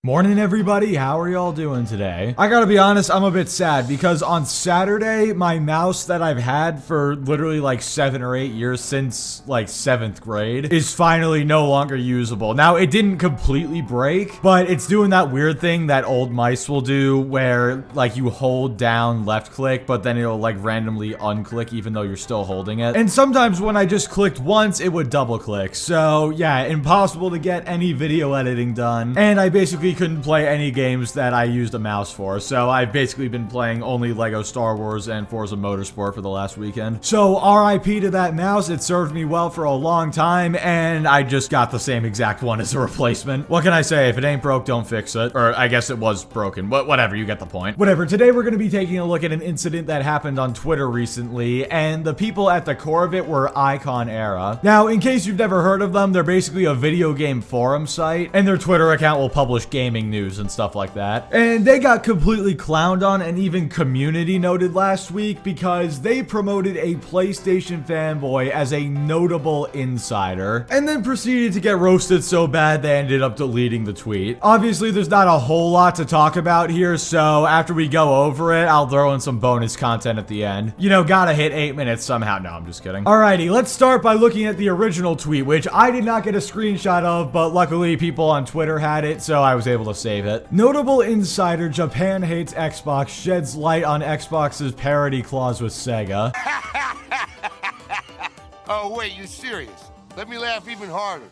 Morning everybody, how are y'all doing today? I gotta be honest, I'm a bit sad because on Saturday, my mouse that I've had for literally like 7 or 8 years since like 7th grade is finally no longer usable. Now, it didn't completely break, but it's doing that weird thing that old mice will do where like you hold down left click, but then it'll like randomly unclick even though you're still holding it. And sometimes when I just clicked once, it would double click. So yeah, impossible to get any video editing done. And I basically couldn't play any games that I used a mouse for, so I've basically been playing only Lego Star Wars and Forza Motorsport for the last weekend. So RIP to that mouse, it served me well for a long time, and I just got the same exact one as a replacement. What can I say? If it ain't broke, don't fix it. Or I guess it was broken, but whatever, you get the point. Whatever, today we're going to be taking a look at an incident that happened on Twitter recently, and the people at the core of it were IconEra. Now, in case you've never heard of them, they're basically a video game forum site, and their Twitter account will publish gaming news and stuff like that. And they got completely clowned on and even community noted last week because they promoted a PlayStation Fanboy as a notable insider and then proceeded to get roasted so bad they ended up deleting the tweet. Obviously, there's not a whole lot to talk about here, so after we go over it, I'll throw in some bonus content at the end. You know, gotta hit 8 minutes somehow. No, I'm just kidding. Alrighty, let's start by looking at the original tweet, which I did not get a screenshot of, but luckily people on Twitter had it, so I was able to save it. Notable insider: Japan hates Xbox, sheds light on Xbox's parity clause with Sega. Oh wait, you're serious? Let me laugh even harder.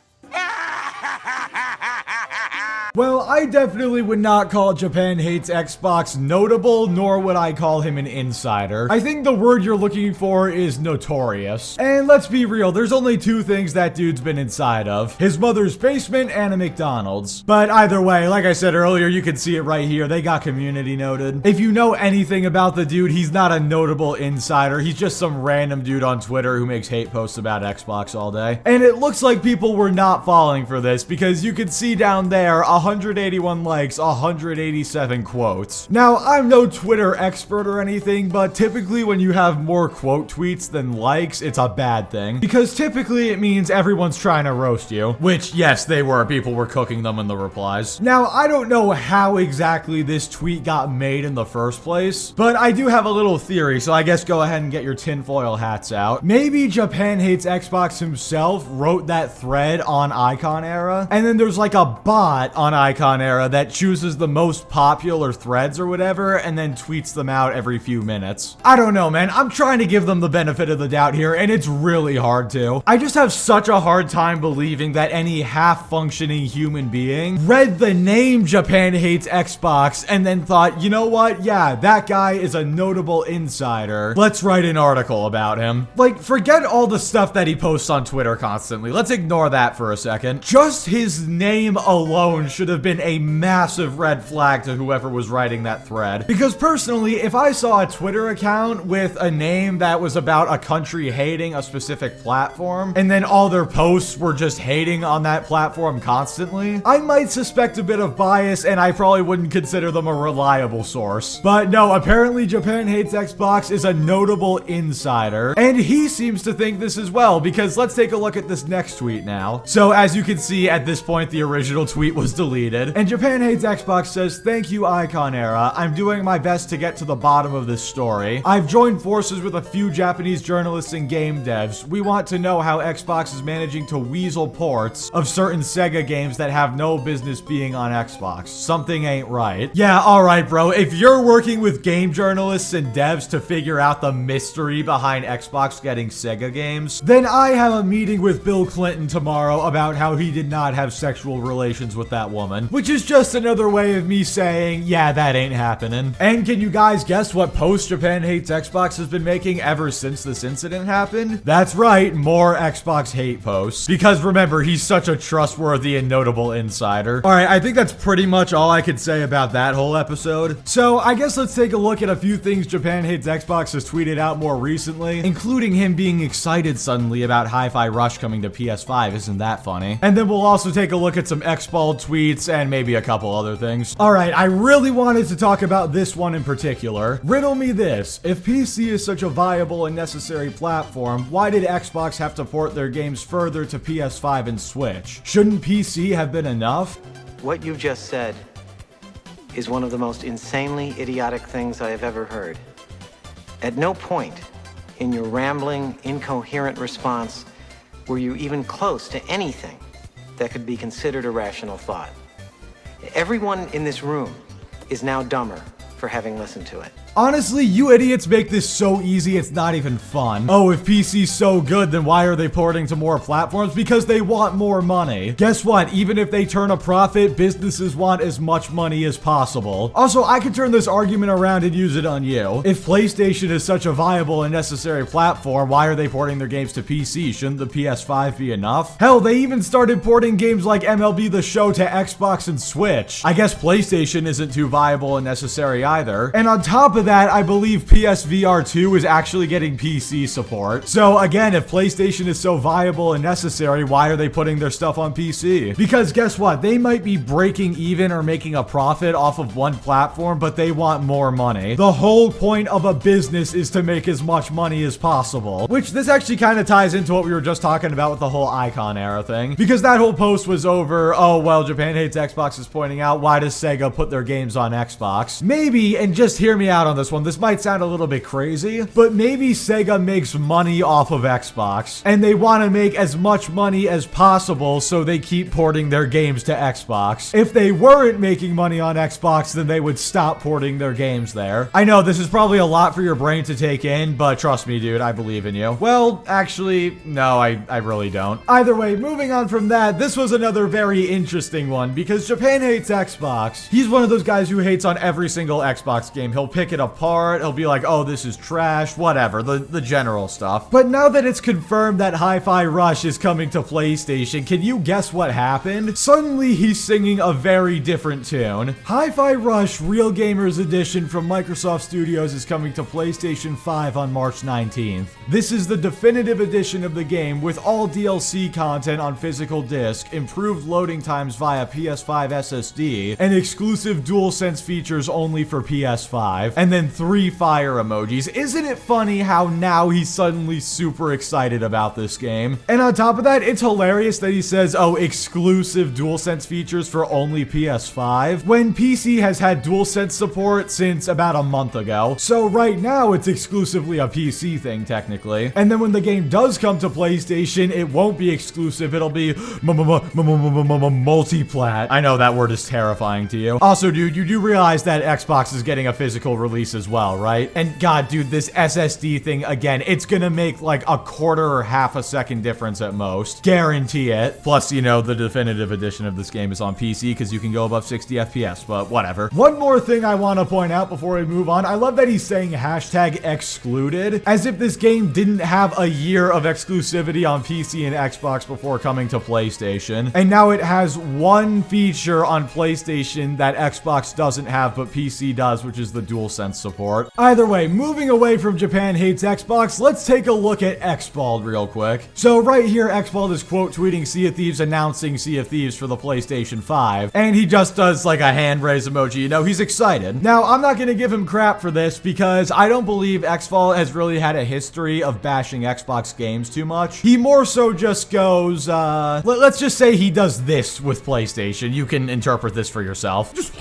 Well, I definitely would not call Japan hates Xbox notable, nor would I call him an insider. I think the word you're looking for is notorious. And let's be real, there's only two things that dude's been inside of: his mother's basement and a McDonald's. But either way, like I said earlier, you can see it right here, they got community noted. If you know anything about the dude, he's not a notable insider, he's just some random dude on Twitter who makes hate posts about Xbox all day. And it looks like people were not falling for this because you can see down there 181 likes, 187 quotes. Now, I'm no Twitter expert or anything, but typically when you have more quote tweets than likes, it's a bad thing. Because typically it means everyone's trying to roast you. Which, yes, they were. People were cooking them in the replies. Now, I don't know how exactly this tweet got made in the first place, but I do have a little theory, so I guess go ahead and get your tinfoil hats out. Maybe Japan hates Xbox himself wrote that thread on IconEra, and then there's like a bot on IconEra that chooses the most popular threads or whatever and then tweets them out every few minutes. I don't know, man. I'm trying to give them the benefit of the doubt here, and it's really hard to. I just have such a hard time believing that any half-functioning human being read the name Japan hates Xbox and then thought, you know what? Yeah, that guy is a notable insider. Let's write an article about him. Like, forget all the stuff that he posts on Twitter constantly. Let's ignore that for a second. Just his name alone should have been a massive red flag to whoever was writing that thread. Because personally, if I saw a Twitter account with a name that was about a country hating a specific platform, and then all their posts were just hating on that platform constantly, I might suspect a bit of bias, and I probably wouldn't consider them a reliable source. But no, apparently Japan hates Xbox is a notable insider, and he seems to think this as well, because let's take a look at this next tweet now. So as you can see, at this point, the original tweet was deleted, and Japan hates Xbox says, "Thank you, IconEra. I'm doing my best to get to the bottom of this story. I've joined forces with a few Japanese journalists and game devs. We want to know how Xbox is managing to weasel ports of certain Sega games that have no business being on Xbox. Something ain't right." Yeah, alright, bro. If you're working with game journalists and devs to figure out the mystery behind Xbox getting Sega games, then I have a meeting with Bill Clinton tomorrow about how he did not have sexual relations with that woman. Which is just another way of me saying, yeah, that ain't happening. And can you guys guess what post Japan hates Xbox has been making ever since this incident happened? That's right, more Xbox hate posts. Because remember, he's such a trustworthy and notable insider. Alright, I think that's pretty much all I could say about that whole episode. So I guess let's take a look at a few things Japan hates Xbox has tweeted out more recently, including him being excited suddenly about Hi-Fi Rush coming to PS5. Isn't that funny? And then we'll also take a look at some Xbald tweets and maybe a couple other things. Alright, I really wanted to talk about this one in particular. Riddle me this. If PC is such a viable and necessary platform, why did Xbox have to port their games further to PS5 and Switch? Shouldn't PC have been enough? What you've just said is one of the most insanely idiotic things I have ever heard. At no point in your rambling, incoherent response were you even close to anything that could be considered a rational thought. Everyone in this room is now dumber for having listened to it. Honestly, you idiots make this so easy, it's not even fun. Oh, if PC's so good, then why are they porting to more platforms? Because they want more money. Guess what? Even if they turn a profit, businesses want as much money as possible. Also, I could turn this argument around and use it on you. If PlayStation is such a viable and necessary platform, why are they porting their games to PC? Shouldn't the PS5 be enough? Hell, they even started porting games like MLB The Show to Xbox and Switch. I guess PlayStation isn't too viable and necessary either. And on top of that, I believe PSVR 2 is actually getting PC support. So again, if PlayStation is so viable and necessary, why are they putting their stuff on PC? Because guess what? They might be breaking even or making a profit off of one platform, but they want more money. The whole point of a business is to make as much money as possible. Which this actually kind of ties into what we were just talking about with the whole IconEra thing. Because that whole post was over, oh, well, Japan Hates Xbox is pointing out, why does Sega put their games on Xbox? Maybe, and just hear me out on this one, this might sound a little bit crazy, but maybe Sega makes money off of Xbox, and they want to make as much money as possible, so they keep porting their games to Xbox. If they weren't making money on Xbox, then they would stop porting their games there. I know this is probably a lot for your brain to take in, but trust me, dude, I believe in you. Well, actually, no, I really don't. Either way, moving on from that, this was another very interesting one, because Japan Hates Xbox. He's one of those guys who hates on every single Xbox game. He'll pick it apart, he'll be like, oh, this is trash, whatever, the general stuff. But now that it's confirmed that Hi-Fi Rush is coming to PlayStation, can you guess what happened? Suddenly, he's singing a very different tune. Hi-Fi Rush Real Gamers Edition from Microsoft Studios is coming to PlayStation 5 on March 19th. This is the definitive edition of the game with all DLC content on physical disc, improved loading times via PS5 SSD, and exclusive DualSense features only for PS5, and then 3 fire emojis. Isn't it funny how now he's suddenly super excited about this game? And on top of that, it's hilarious that he says, oh, exclusive DualSense features for only PS5, when PC has had DualSense support since about a month ago. So right now, it's exclusively a PC thing, technically. And then when the game does come to PlayStation, it won't be exclusive, it'll be multiplat. I know that word is terrifying to you. Also, dude, you do realize that Xbox is getting a physical release as well, right? And god, dude, this SSD thing, again, it's gonna make like a quarter or half a second difference at most. Guarantee it. Plus, you know, the definitive edition of this game is on PC because you can go above 60 FPS, but whatever. One more thing I want to point out before we move on. I love that he's saying hashtag excluded, as if this game didn't have a year of exclusivity on PC and Xbox before coming to PlayStation. And now it has one feature on PlayStation that Xbox doesn't have, but PC does, which is the DualSense support. Either way, moving away from Japan Hates Xbox, let's take a look at Xbald real quick. So right here, Xbald is quote tweeting Sea of Thieves announcing Sea of Thieves for the PlayStation 5, and he just does like a hand raise emoji, you know, he's excited. Now, I'm not gonna give him crap for this because I don't believe Xbald has really had a history of bashing Xbox games too much. He more so just goes, let's just say he does this with PlayStation. You can interpret this for yourself. Just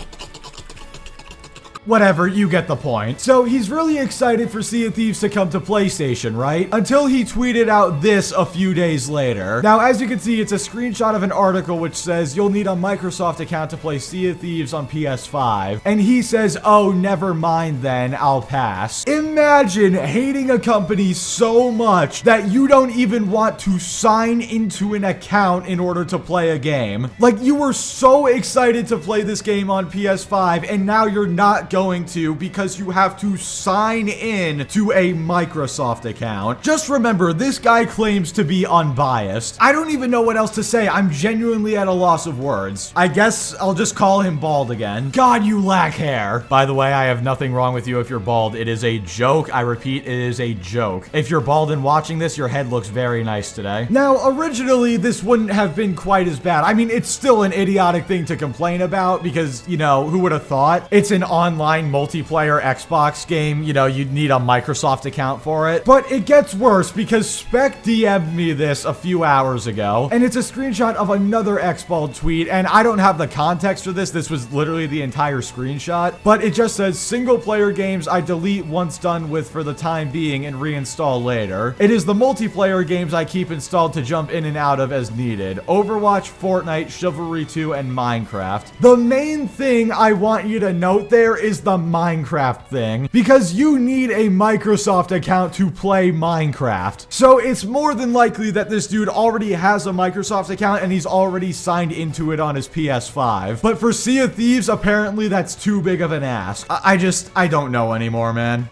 whatever, you get the point. So he's really excited for Sea of Thieves to come to PlayStation, right? Until he tweeted out this a few days later. Now, as you can see, it's a screenshot of an article which says you'll need a Microsoft account to play Sea of Thieves on PS5. And he says, oh, never mind then, I'll pass. Imagine hating a company so much that you don't even want to sign into an account in order to play a game. Like, you were so excited to play this game on PS5, and now you're not going to because you have to sign in to a Microsoft account. Just remember, this guy claims to be unbiased. I don't even know what else to say. I'm genuinely at a loss of words. I guess I'll just call him bald again. God, you lack hair. By the way, I have nothing wrong with you if you're bald. It is a joke. I repeat, it is a joke. If you're bald and watching this, your head looks very nice today. Now, originally, this wouldn't have been quite as bad. I mean, it's still an idiotic thing to complain about because, you know, who would have thought? It's an online online multiplayer Xbox game, you know, you'd need a Microsoft account for it. But it gets worse because Spec DM'd me this a few hours ago, and it's a screenshot of another Xbald tweet, and I don't have the context for this. This was literally the entire screenshot, but it just says, single player games I delete once done with for the time being and reinstall later. It is the multiplayer games I keep installed to jump in and out of as needed. Overwatch, Fortnite, Chivalry 2, and Minecraft. The main thing I want you to note there is the Minecraft thing, because you need a Microsoft account to play Minecraft. So it's more than likely that this dude already has a Microsoft account and he's already signed into it on his PS5. But for Sea of Thieves, apparently that's too big of an ask. I don't know anymore, man.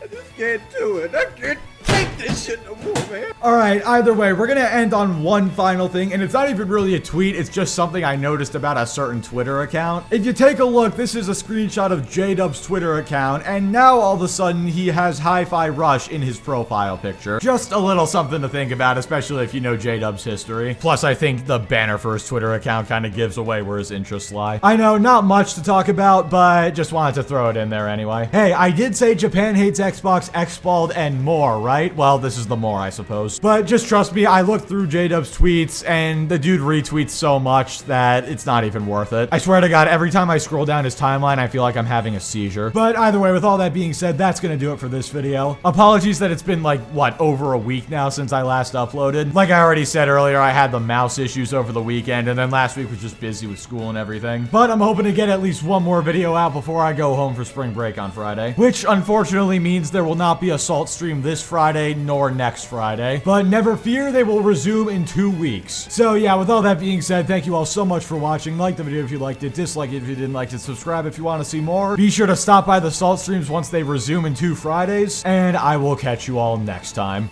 I just can't do it. I can't take this shit no more, man. Alright, either way, we're gonna end on one final thing, and it's not even really a tweet, it's just something I noticed about a certain Twitter account. If you take a look, this is a screenshot of J-Dub's Twitter account, and now all of a sudden he has Hi-Fi Rush in his profile picture. Just a little something to think about, especially if you know J-Dub's history. Plus, I think the banner for his Twitter account kind of gives away where his interests lie. I know, not much to talk about, but just wanted to throw it in there anyway. Hey, I did say Japan hates Xbox, Xbald, and more, right? Well, this is the more, I suppose. But just trust me, I looked through J-Dub's tweets, and the dude retweets so much that it's not even worth it. I swear to God, every time I scroll down his timeline, I feel like I'm having a seizure. But either way, with all that being said, that's gonna do it for this video. Apologies that it's been like, what, over a week now since I last uploaded. Like I already said earlier, I had the mouse issues over the weekend, and then last week was just busy with school and everything. But I'm hoping to get at least one more video out before I go home for spring break on Friday. Which, unfortunately, means there will not be a Salt stream this Friday, nor next Friday. But never fear, they will resume in 2 weeks. So yeah, with all that being said, thank you all so much for watching. Like the video if you liked it, dislike it if you didn't like it, subscribe if you want to see more. Be sure to stop by the Salt streams once they resume in 2 Fridays, and I will catch you all next time.